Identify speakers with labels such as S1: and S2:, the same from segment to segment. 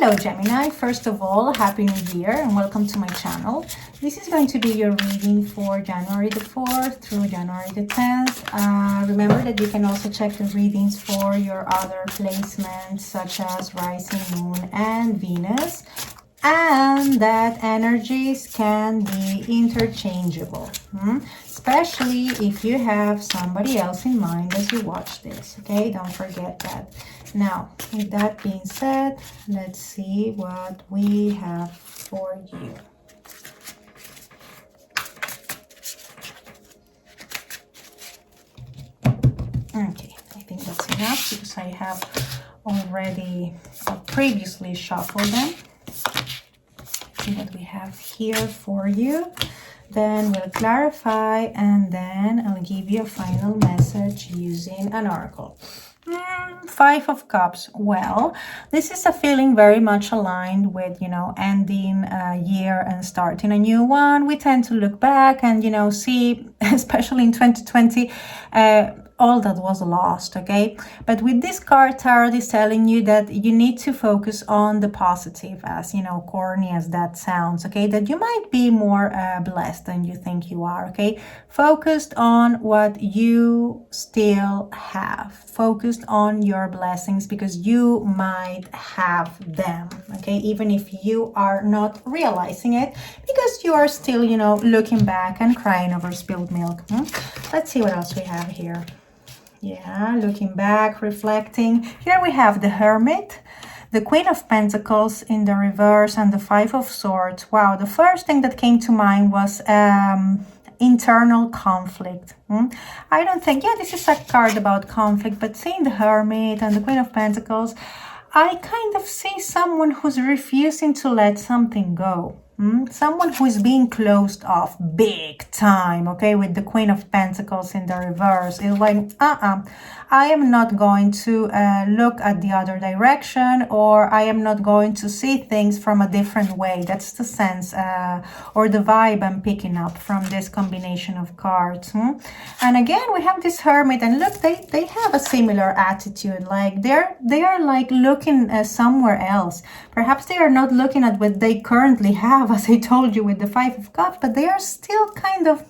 S1: Hello Gemini, first of all, Happy New Year and welcome to my channel. This is going to be your reading for January the 4th through January the 10th. Remember that you can also check the readings for your other placements such as Rising Moon and Venus, and that energies can be interchangeable, especially if you have somebody else in mind as you watch this, okay? Don't forget that. Now, with that being said, let's see what we have for you. Okay, I think that's enough because I have already previously shuffled them. See what we have here for you. Then we'll clarify and then I'll give you a final message using an oracle. Five of Cups. Well, this is a feeling very much aligned with, ending a year and starting a new one. We tend to look back and, see, especially in 2020, all that was lost, okay? But with this card, Tarot is telling you that you need to focus on the positive, as, corny as that sounds, okay? That you might be more blessed than you think you are, okay? Focused on what you still have. Focused on your blessings because you might have them, okay? Even if you are not realizing it because you are still, looking back and crying over spilled milk. Let's see what else we have here. Yeah, looking back, reflecting. Here we have the Hermit, the Queen of Pentacles in the reverse, and the Five of Swords. Wow, the first thing that came to mind was internal conflict. I don't think, this is a card about conflict, but seeing the Hermit and the Queen of Pentacles, I kind of see someone who's refusing to let something go. Someone who is being closed off big time, okay, with the Queen of Pentacles in the reverse. It's like, I am not going to look at the other direction, or I am not going to see things from a different way. That's the sense or the vibe I'm picking up from this combination of cards. And again, we have this Hermit, and look, they have a similar attitude. Like they are like looking somewhere else. Perhaps they are not looking at what they currently have, as I told you with the Five of Cups, but they are still kind of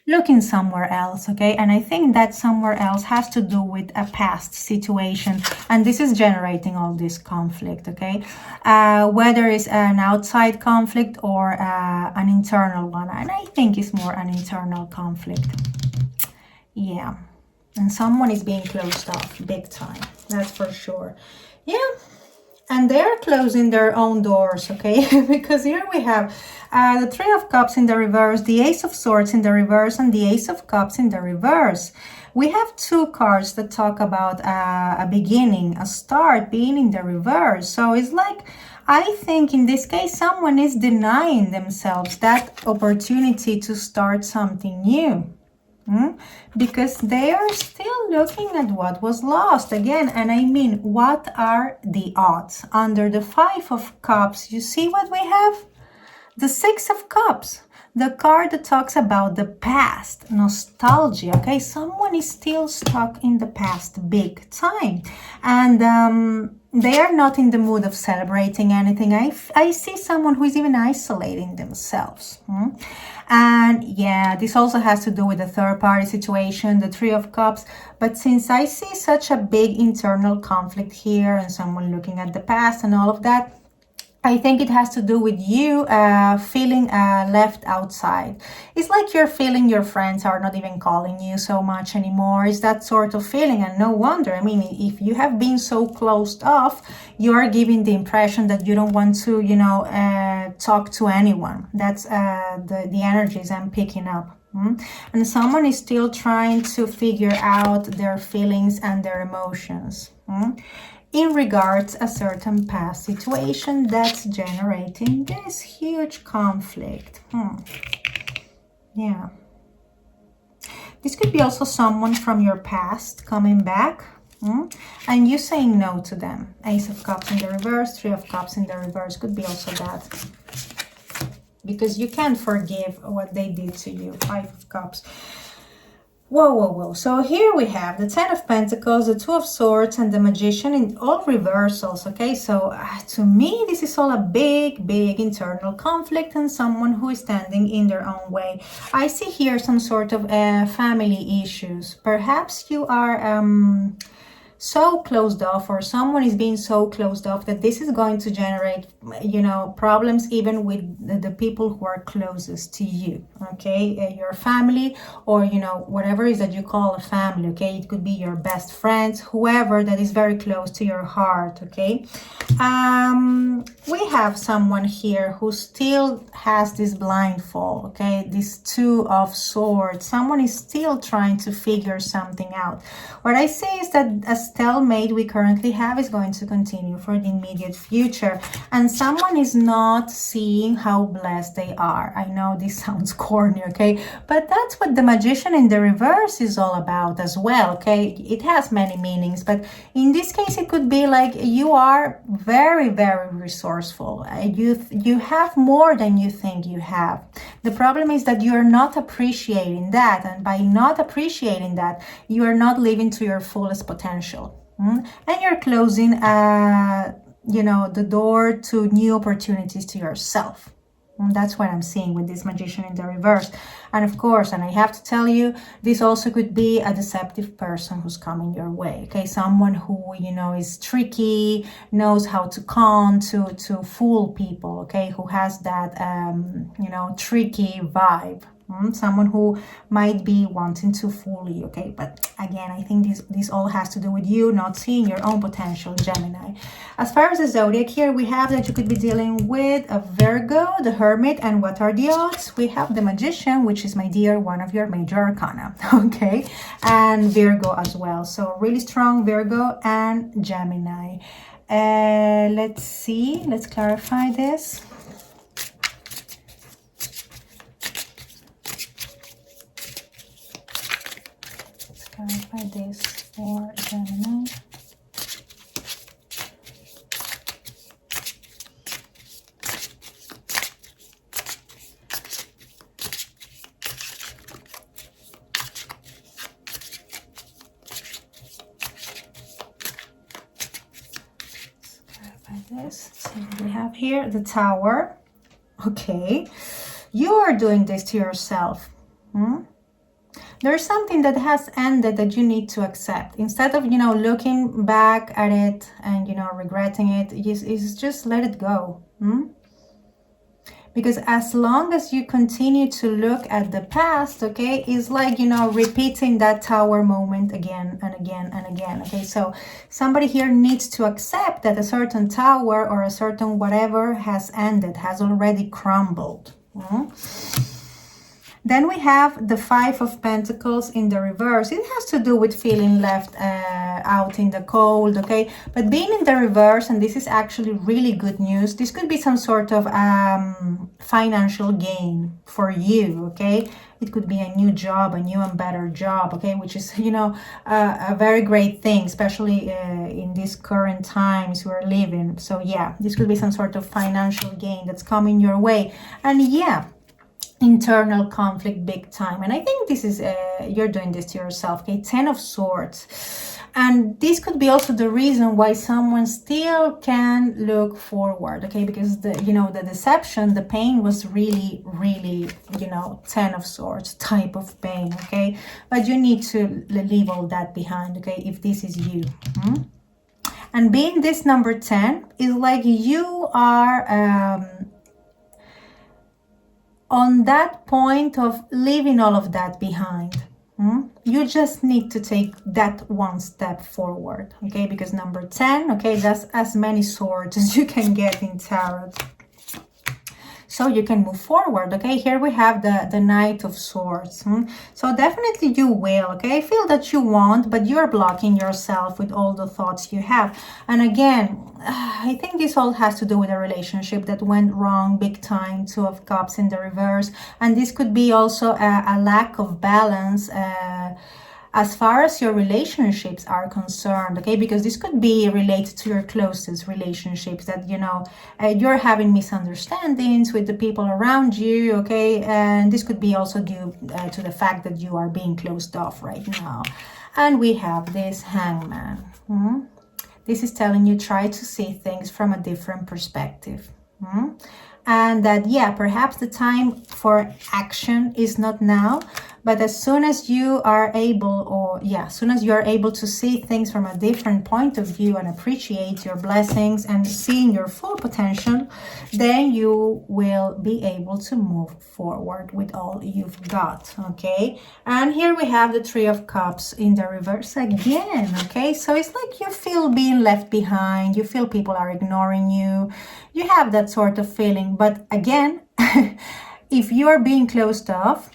S1: looking somewhere else, okay? And I think that somewhere else has to do with a past situation, and this is generating all this conflict, okay? Whether it's an outside conflict or an internal one, and I think it's more an internal conflict. Yeah, and someone is being closed off big time, that's for sure. Yeah. And they're closing their own doors, okay? Because here we have the Three of Cups in the reverse, the Ace of Swords in the reverse, and the Ace of Cups in the reverse. We have two cards that talk about a beginning, a start being in the reverse. So it's like, I think in this case, someone is denying themselves that opportunity to start something new. Because they are still looking at what was lost again. And I mean, what are the odds? Under the Five of Cups, you see what we have? The Six of Cups, the card that talks about the past, nostalgia, okay? Someone is still stuck in the past big time. And they are not in the mood of celebrating anything. I see someone who is even isolating themselves. And yeah, this also has to do with the third party situation, the Three of Cups. But since I see such a big internal conflict here and someone looking at the past and all of that, I think it has to do with you feeling left outside. It's like you're feeling your friends are not even calling you so much anymore. It's that sort of feeling, and no wonder. I mean, if you have been so closed off, you are giving the impression that you don't want to, talk to anyone. That's the energies I'm picking up. And someone is still trying to figure out their feelings and their emotions. In regards a certain past situation that's generating this huge conflict. Yeah. This could be also someone from your past coming back, and you saying no to them. Ace of Cups in the reverse, Three of Cups in the reverse could be also that. Because you can't forgive what they did to you. Five of Cups. Whoa, whoa, whoa. So here we have the Ten of Pentacles, the Two of Swords, and the Magician in all reversals, okay? So to me, this is all a big, big internal conflict and someone who is standing in their own way. I see here some sort of family issues. Perhaps you are so closed off, or someone is being so closed off that this is going to generate, you know, problems even with the people who are closest to you, okay? Your family, or, you know, whatever it is that you call a family, okay? It could be your best friends, whoever that is very close to your heart, okay? We have someone here who still has this blindfold, okay? This Two of Swords. Someone is still trying to figure something out. What I say is that a stalemate we currently have is going to continue for the immediate future, and someone is not seeing how blessed they are. I know this sounds corny, okay, but that's what the Magician in the reverse is all about as well, okay? It has many meanings, but in this case it could be like you are very, very resourceful. You have more than you think you have. The problem is that you're not appreciating that, and by not appreciating that, you are not living to your fullest potential. And you're closing, you know, the door to new opportunities to yourself. And that's what I'm seeing with this Magician in the reverse. And of course, and I have to tell you, this also could be a deceptive person who's coming your way, okay? Someone who, you know, is tricky, knows how to con, to fool people, okay? Who has that, you know, tricky vibe. Someone who might be wanting to fool you, okay? But again, I think this all has to do with you not seeing your own potential, Gemini. As far as the zodiac here, we have that you could be dealing with a Virgo, the Hermit, and what are the odds? We have the Magician, which is, my dear, one of your major arcana, okay? And Virgo as well. So really strong Virgo and Gemini. Let's see, let's clarify this. Clarify this for Gemini. Clarify this. So we have here the Tower. Okay, you are doing this to yourself. There's something that has ended that you need to accept. Instead of, you know, looking back at it and, you know, regretting it, is just let it go. Because as long as you continue to look at the past, okay, it's like, you know, repeating that Tower moment again and again and again, okay? So somebody here needs to accept that a certain tower or a certain whatever has ended, has already crumbled. Then we have the Five of Pentacles in the reverse. It has to do with feeling left out in the cold, okay? But being in the reverse, and this is actually really good news, this could be some sort of financial gain for you, okay? It could be a new job, a new and better job, okay? Which is, you know, a very great thing, especially in these current times we're living. So yeah, this could be some sort of financial gain that's coming your way. And yeah, internal conflict big time, and I think this is you're doing this to yourself, okay? Ten of Swords, and this could be also the reason why someone still can look forward, okay? Because the, you know, the deception, the pain was really, really, you know, Ten of Swords type of pain, okay? But you need to leave all that behind, okay? If this is you. And being this number 10 is like you are on that point of leaving all of that behind. You just need to take that one step forward, okay? Because number 10, okay, that's as many swords as you can get in tarot. So you can move forward, okay? Here we have the Knight of Swords. So definitely you will, okay? I feel that you want, but you're blocking yourself with all the thoughts you have. And again, I think this all has to do with a relationship that went wrong big time. Two of Cups in the reverse. And this could be also a lack of balance as far as your relationships are concerned, okay, because this could be related to your closest relationships, that, you know, you're having misunderstandings with the people around you, okay, and this could be also due to the fact that you are being closed off right now. And we have this Hangman. This is telling you, try to see things from a different perspective. And that, yeah, perhaps the time for action is not now, but as soon as you are able, or yeah, as soon as you are able to see things from a different point of view and appreciate your blessings and seeing your full potential, then you will be able to move forward with all you've got, okay? And here we have the Three of Cups in the reverse again, okay? So it's like you feel being left behind, you feel people are ignoring you, you have that sort of feeling. But again, if you are being closed off,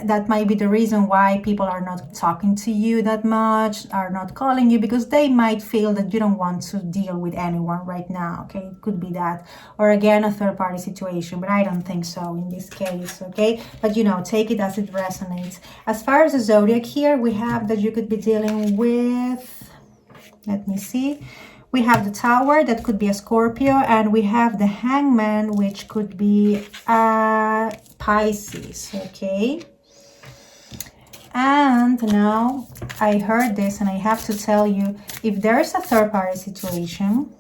S1: that might be the reason why people are not talking to you that much, are not calling you, because they might feel that you don't want to deal with anyone right now, okay? It could be that. Or again, a third-party situation, but I don't think so in this case, okay? But, you know, take it as it resonates. As far as the zodiac here, we have that you could be dealing with, let me see, we have the Tower, that could be a Scorpio, and we have the Hangman, which could be a Pisces, okay? And now I heard this, and I have to tell you, if there is a third-party situation,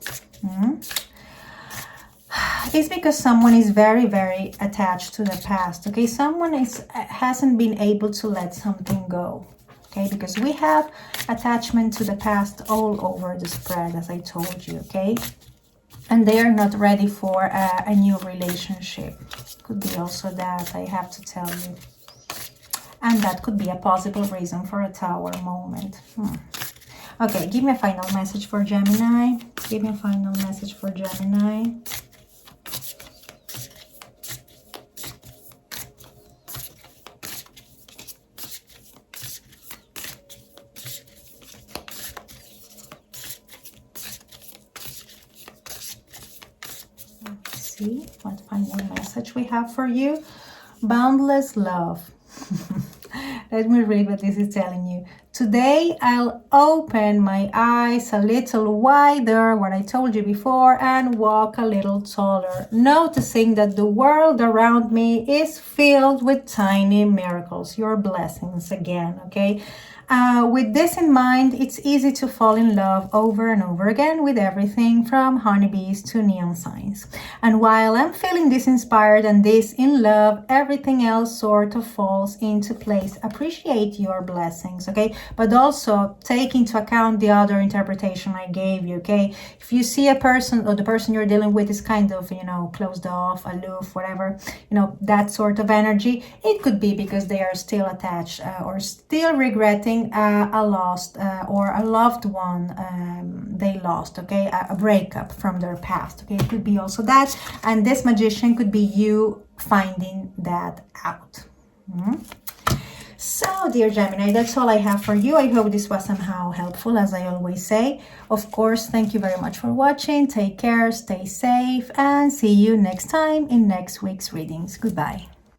S1: it's because someone is very, very attached to the past, okay? Someone hasn't been able to let something go, okay? Because we have attachment to the past all over the spread, as I told you, okay? And they are not ready for a new relationship. Could be also that, I have to tell you. And that could be a possible reason for a Tower moment. Okay, give me a final message for Gemini. Give me a final message for Gemini. Let's see what final message we have for you. Boundless love. Let me read what this is telling you. Today, I'll open my eyes a little wider, what I told you before, and walk a little taller, noticing that the world around me is filled with tiny miracles, your blessings again, okay? With this in mind, it's easy to fall in love over and over again with everything from honeybees to neon signs. And while I'm feeling this inspired and this in love, everything else sort of falls into place. Appreciate your blessings, okay? But also take into account the other interpretation I gave you, okay? If you see a person, or the person you're dealing with is kind of, you know, closed off, aloof, whatever, you know, that sort of energy, it could be because they are still attached or still regretting a lost or a loved one they lost, okay, a breakup from their past, okay? It could be also that, and this Magician could be you finding that out. So, dear Gemini, that's all I have for you. I hope this was somehow helpful, as I always say. Of course, thank you very much for watching. Take care, stay safe, and see you next time in next week's readings. Goodbye.